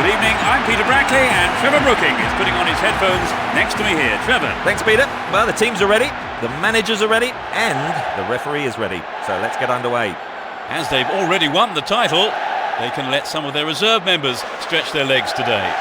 Good evening, I'm Peter Brackley and Trevor Brooking is putting on his headphones next to me here. Trevor. Thanks, Peter. Well, the teams are ready, the managers are ready, and the referee is ready. So let's get underway. As they've already won the title, they can let some of their reserve members stretch their legs today.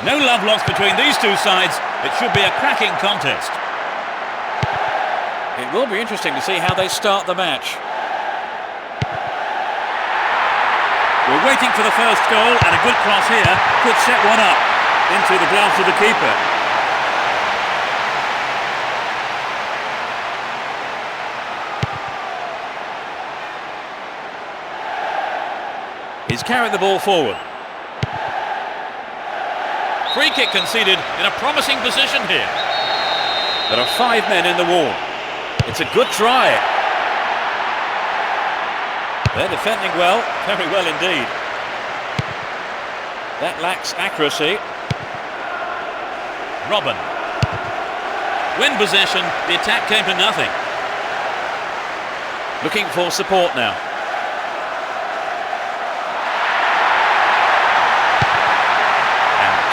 No love lost between these two sides. It should be a cracking contest. It will be interesting to see how they start the match. We're waiting for the first goal, and a good cross here could set one up into the gloves of the keeper. He's carried the ball forward. Free kick conceded in a promising position here. There are 5 men in the wall. It's a good try. They're defending well, very well indeed. That lacks accuracy. Robin. Win possession, the attack came to nothing. Looking for support now.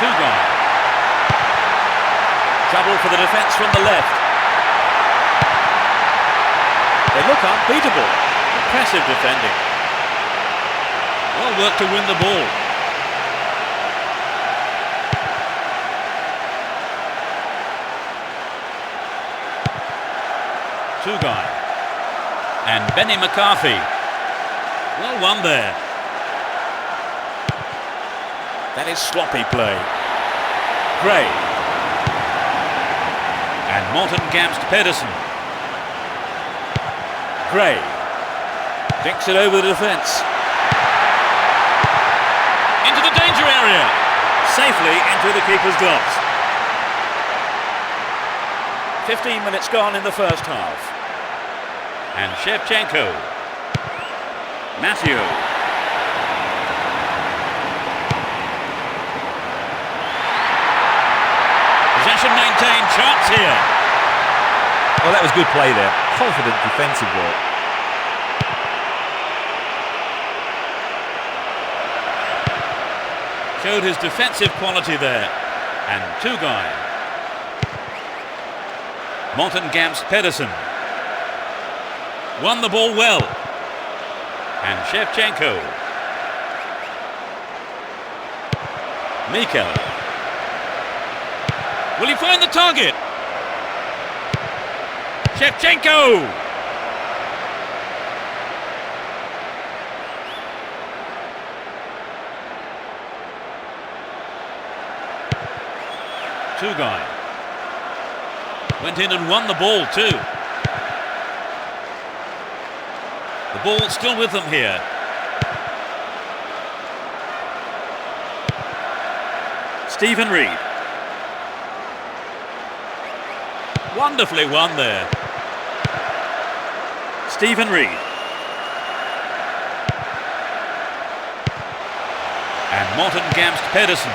Two gone. Trouble for the defence from the left. They look unbeatable. Impressive defending. Well worked to win the ball. Two gone. And Benny McCarthy. Well won there. That is sloppy play. Gray. And Morten Gamst Pedersen. Gray. Dinks it over the defence. Into the danger area. Safely into the keeper's gloves. 15 minutes gone in the first half. And Shevchenko. Matthew. Possession maintained, chance here. Well, that was good play there. Confident defensive work. Showed his defensive quality there. And two guy. Morten Gamst Pedersen. Won the ball well. And Shevchenko. Mikel. Will he find the target? Shevchenko! Two guy. Went in and won the ball too. The ball still with them here. Stephen Reed. Wonderfully won there. Stephen Reed. And Morten Gamst Pedersen.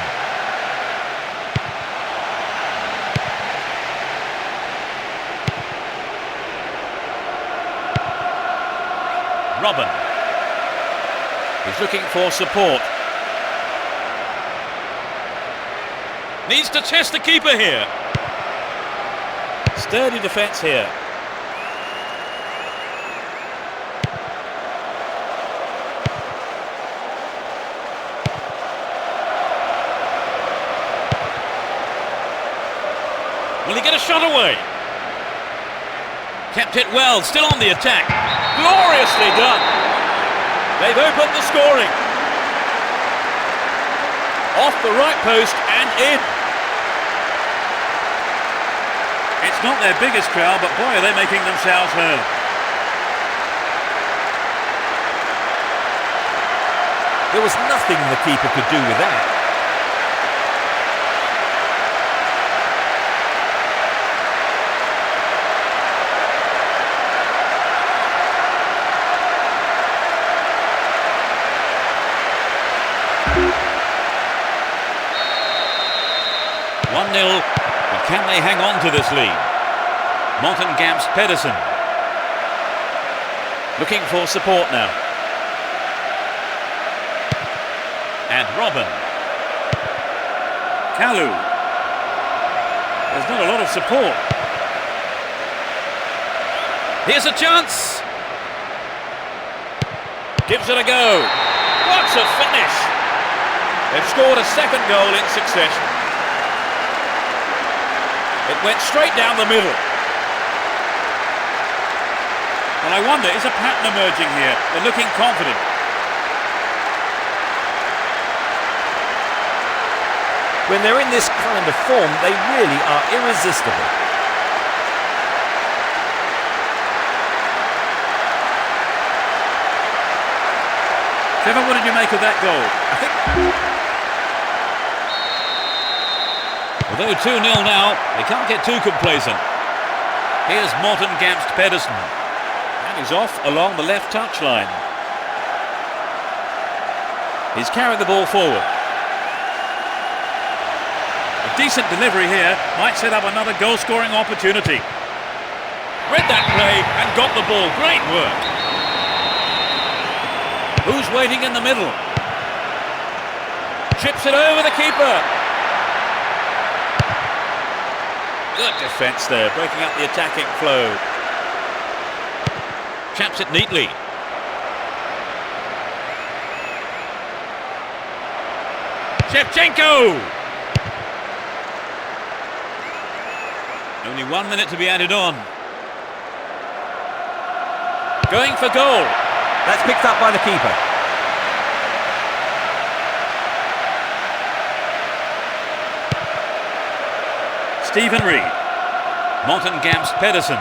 Robin. He's looking for support. Needs to test the keeper here. Sturdy defence here. Will he get a shot away? Kept it well, still on the attack. Gloriously done. They've opened the scoring. Off the right post and in. It's not their biggest crowd, but boy, are they making themselves heard. There was nothing the keeper could do with that. 1-0. But can they hang on to this lead? Morten Gamst Pedersen looking for support now. And Robin. Kalu. There's not a lot of support. Here's a chance. Gives it a go. What a finish! They've scored a second goal in succession. It went straight down the middle. And I wonder, is a pattern emerging here? They're looking confident. When they're in this kind of form, they really are irresistible. Trevor, what did you make of that goal? Although 2-0 now, they can't get too complacent. Here's Morten Gamst Pedersen. And he's off along the left touchline. He's carried the ball forward. A decent delivery here might set up another goal-scoring opportunity. Read that play and got the ball. Great work. Who's waiting in the middle? Chips it over the keeper. Good defence there, breaking up the attacking flow. Chaps it neatly. Shevchenko! Only 1 minute to be added on. Going for goal. That's picked up by the keeper. Stephen Reed. Morten Gamst Pedersen.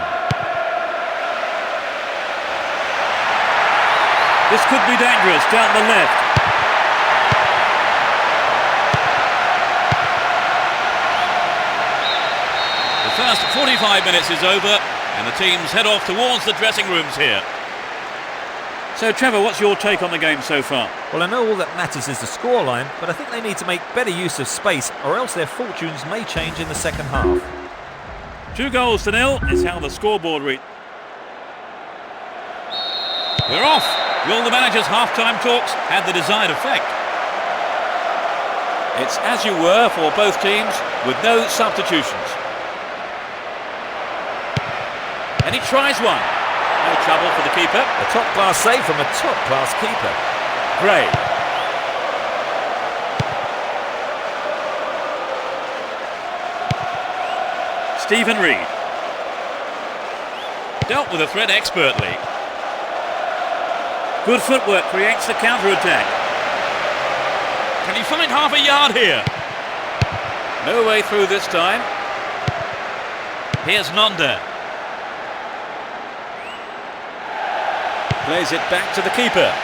This could be dangerous down the left. The first 45 minutes is over and the teams head off towards the dressing rooms here. So, Trevor, what's your take on the game so far? Well, I know all that matters is the scoreline, but I think they need to make better use of space, or else their fortunes may change in the second half. 2-0 is how the scoreboard reads. We're off. Will the manager's half-time talks have the desired effect? It's as you were for both teams, with no substitutions. And he tries one. No trouble for the keeper. A top-class save from a top-class keeper. Gray. Stephen Reed. Dealt with the threat expertly. Good footwork creates the counter-attack. Can he find half a yard here? No way through this time. Here's Nonda. Plays it back to the keeper.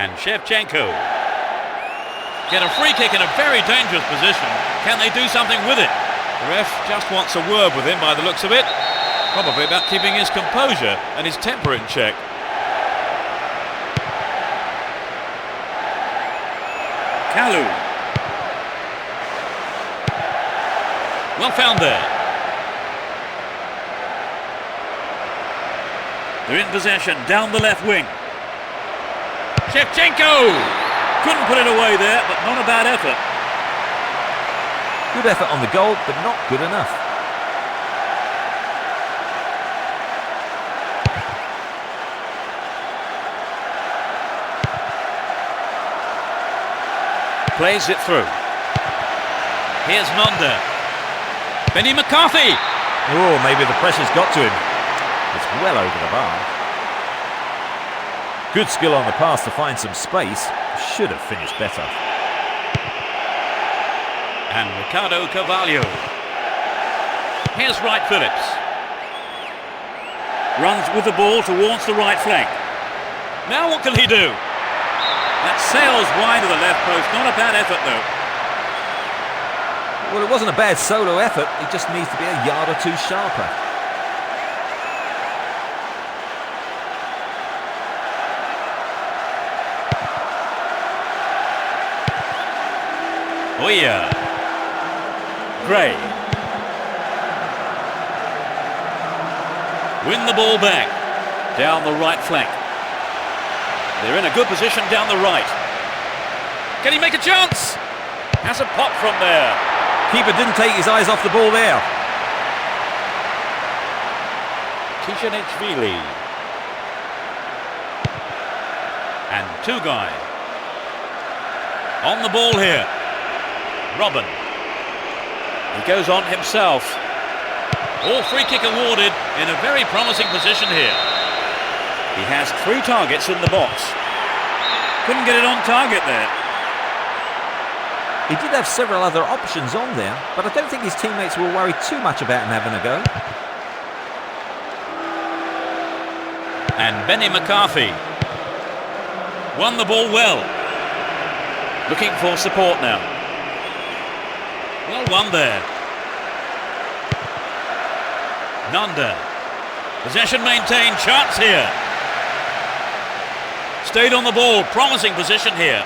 And Shevchenko. Get a free kick in a very dangerous position. Can they do something with it? The ref just wants a word with him by the looks of it. Probably about keeping his composure and his temper in check. Kalu. Well found there. They're in possession, down the left wing. Shevchenko! Couldn't put it away there, but not a bad effort. Good effort on the goal, but not good enough. Plays it through. Here's Nonda. Benny McCarthy. Oh, maybe the pressure's got to him. It's well over the bar. Good skill on the pass to find some space. Should have finished better. And Ricardo Carvalho. Here's Wright Phillips. Runs with the ball towards the right flank. Now what can he do? That sails wide of the left post. Not a bad effort though. Well, it wasn't a bad solo effort. He just needs to be a yard or two sharper. Oya. Gray. Win the ball back. Down the right flank. They're in a good position down the right. Can he make a chance? Has a pop from there. Keeper didn't take his eyes off the ball there. Tishanechvili. And Tugai. On the ball here. Robin. He goes on himself. All free kick awarded in a very promising position here. He has 3 targets in the box. Couldn't get it on target there. He did have several other options on there, but I don't think his teammates will worry too much about him having a go. And Benny McCarthy won the ball well. Looking for support now. Well won there. Nanda. Possession maintained, chance here. Stayed on the ball, promising position here.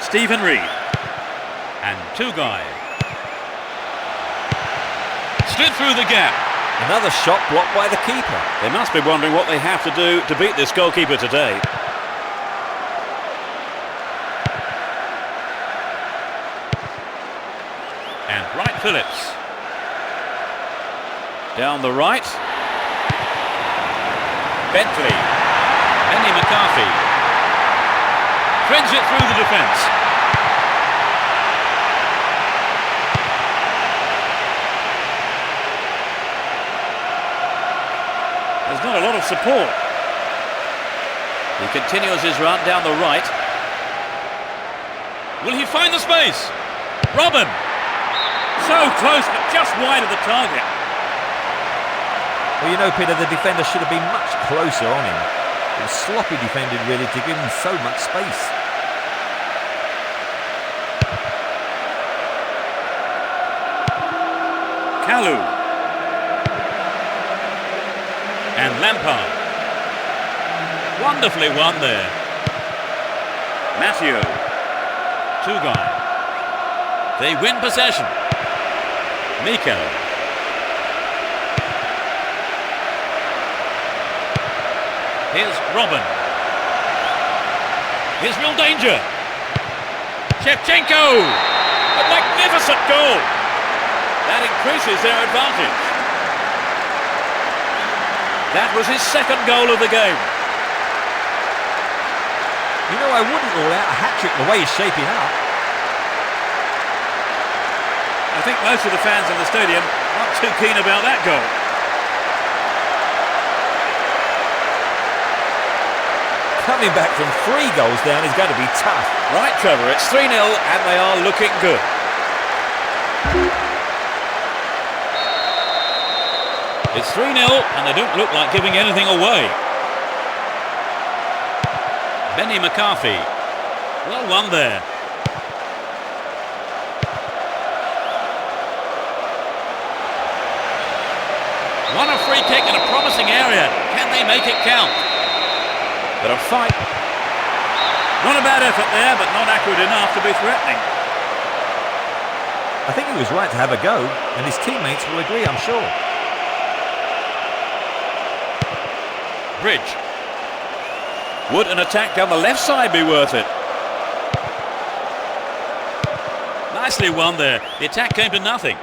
Stephen Reed. And Tugai. Slid through the gap. Another shot blocked by the keeper. They must be wondering what they have to do to beat this goalkeeper today. And Wright Phillips. Down the right. Bentley. Benny McCarthy. Threads it through the defence. There's not a lot of support. He continues his run down the right. Will he find the space? Robin! So close, but just wide of the target. Well, you know, Peter, the defender should have been much closer on him. It was sloppy defended, really, to give him so much space. Kalu. And Lampard. Wonderfully won there. Matthew. Tugai. They win possession. Miko. Here's Robin. Here's real danger. Shevchenko! A magnificent goal! That increases their advantage. That was his second goal of the game. You know, I wouldn't rule out a hat-trick the way he's shaping up. I think most of the fans in the stadium aren't too keen about that goal. Coming back from 3 goals down is going to be tough. Right, Trevor, it's 3-0 and they are looking good. It's 3-0 and they don't look like giving anything away. Benny McCarthy. Well won there. Won a free kick in a promising area. Can they make it count? But a fight. Not a bad effort there, but not accurate enough to be threatening. I think he was right to have a go, and his teammates will agree, I'm sure. Bridge. Would an attack down the left side be worth it? Nicely won there. The attack came to nothing.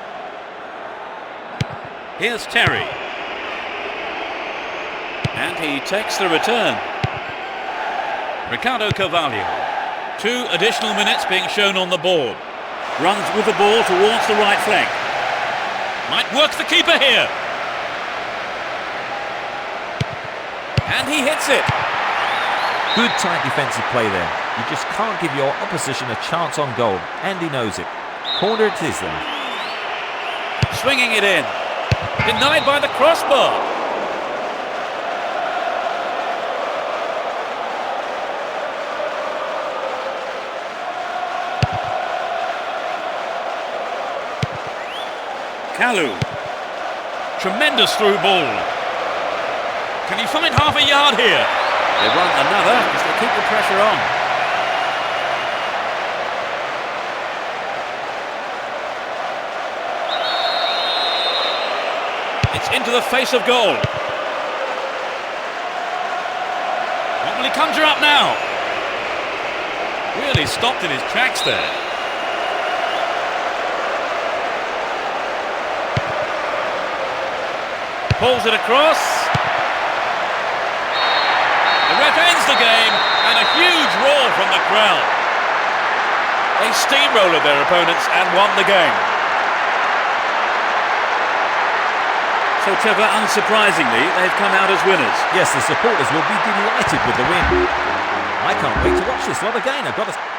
Here's Terry. And he takes the return. Ricardo Carvalho. 2 additional minutes being shown on the board. Runs with the ball towards the right flank. Might work the keeper here. And he hits it. Good tight defensive play there. You just can't give your opposition a chance on goal, and he knows it. Corner it is then. Swinging it in. Denied by the crossbar. Kalu. Tremendous through ball. Can he find half a yard here? They run another as they keep the pressure on. It's into the face of goal. What will he conjure up now? Really stopped in his tracks there. Pulls it across. The ref ends the game, and a huge roar from the crowd. They steamrolled their opponents and won the game. So Trevor, unsurprisingly, they've come out as winners. Yes, the supporters will be delighted with the win. I can't wait to watch this lot again. I've got to...